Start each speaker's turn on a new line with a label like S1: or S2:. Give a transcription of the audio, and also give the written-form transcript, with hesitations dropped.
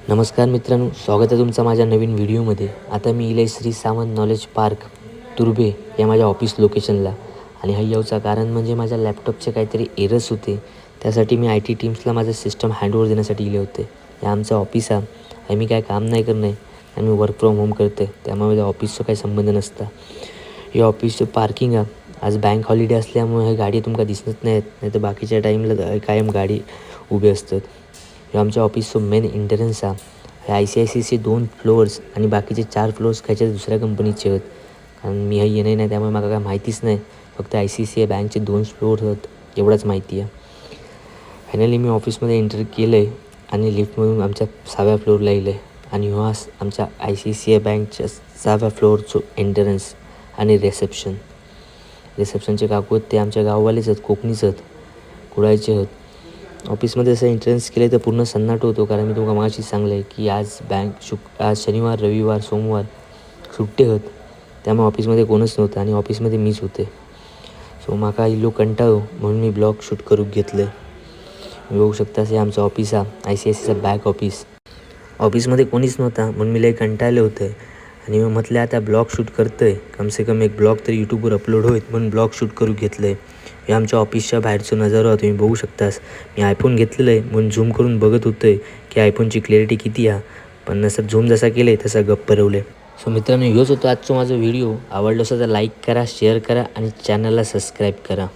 S1: नमस्कार मित्रांनो, स्वागत आहे तुमचं माझ्या नवीन व्हिडिओमध्ये. आता मी इले श्री सावंत नॉलेज पार्क तुर्भे या माझ्या ऑफिस लोकेशनला आणि याचं कारण म्हणजे माझ्या लॅपटॉपचे काहीतरी एरर्स होते. त्यासाठी मी IT टीम्सला माझं सिस्टम हँडओव्हर देण्यासाठी गेले होते. हे आमचं ऑफिस आहे आणि मी काय काम नाही करणे आणि मी वर्क फ्रॉम होम करते, त्यामुळे माझ्या ऑफिसचा काही संबंध नसता. हे ऑफिसचं पार्किंग आहे. आज बँक हॉलिडे असल्यामुळे हे गाडी तुमका दिसत नाही तर बाकीच्या टाईमला कायम गाडी उभी असतात. हे आमच्या ऑफिसचं मेन एंट्रन्स आहे. हे ICICIचे 2 फ्लोअर्स आणि बाकीचे 4 फ्लोअर्स खायचे दुसऱ्या कंपनीचे आहेत. कारण मी हे येणे नाही त्यामुळे मला काय माहितीच नाही. फक्त ICICI बँकचे 2 फ्लोअर आहेत एवढंच माहिती आहे. फायनली मी ऑफिसमध्ये एंटर केलं आहे आणि लिफ्टमधून आमच्या 6व्या फ्लोअरला येईल आहे आणि हा आमच्या ICICI बँकच्या 6व्या फ्लोअरचं एंट्रन्स आणि रिसेप्शनचे काकू आहेत ते आमच्या गाववालेच आहेत, कोकणीच आहेत, कुडाळचे आहेत. ऑफिसमध्ये असं एंट्रन्स केलं तर पूर्ण सन्नाट होतो, कारण मी तुम्हाला मागाशी सांगलं आहे की आज आज शनिवार, रविवार, सोमवार सुट्टे आहेत, त्यामुळे ऑफिसमध्ये कोणच नव्हतं आणि ऑफिसमध्ये मीच होते. सो माका इल्लो कंटाळो म्हणून मी ब्लॉग शूट करून घेतलं आहे. मी बघू शकता हे आमचं ऑफिस आहे, ICICIचं बॅक ऑफिस. ऑफिसमध्ये कोणीच नव्हता म्हणून मी लई कंटाळले होते आणि मी म्हटलं आता ब्लॉग शूट करतो आहे, कमसे कम एक ब्लॉग तरी यूट्यूबवर अपलोड होईल म्हणून ब्लॉग शूट करून घेतलं आहे. हे आमच्या ऑफिसच्या बाहेरचं नजारा तुम्ही बघू शकतास. मी आयफोन घेतलेलं आहे म्हणून झूम करून बघत होतो आहे की आयफोनची क्लॅरिटी किती आहे, पण नसं झूम जसा केलं आहे तसा गप्प रवले. सो मित्रांनो, हेच होतं आजचं माझं व्हिडिओ. आवडलं असेल तर लाईक करा, शेअर करा आणि चॅनलला सबस्क्राईब करा.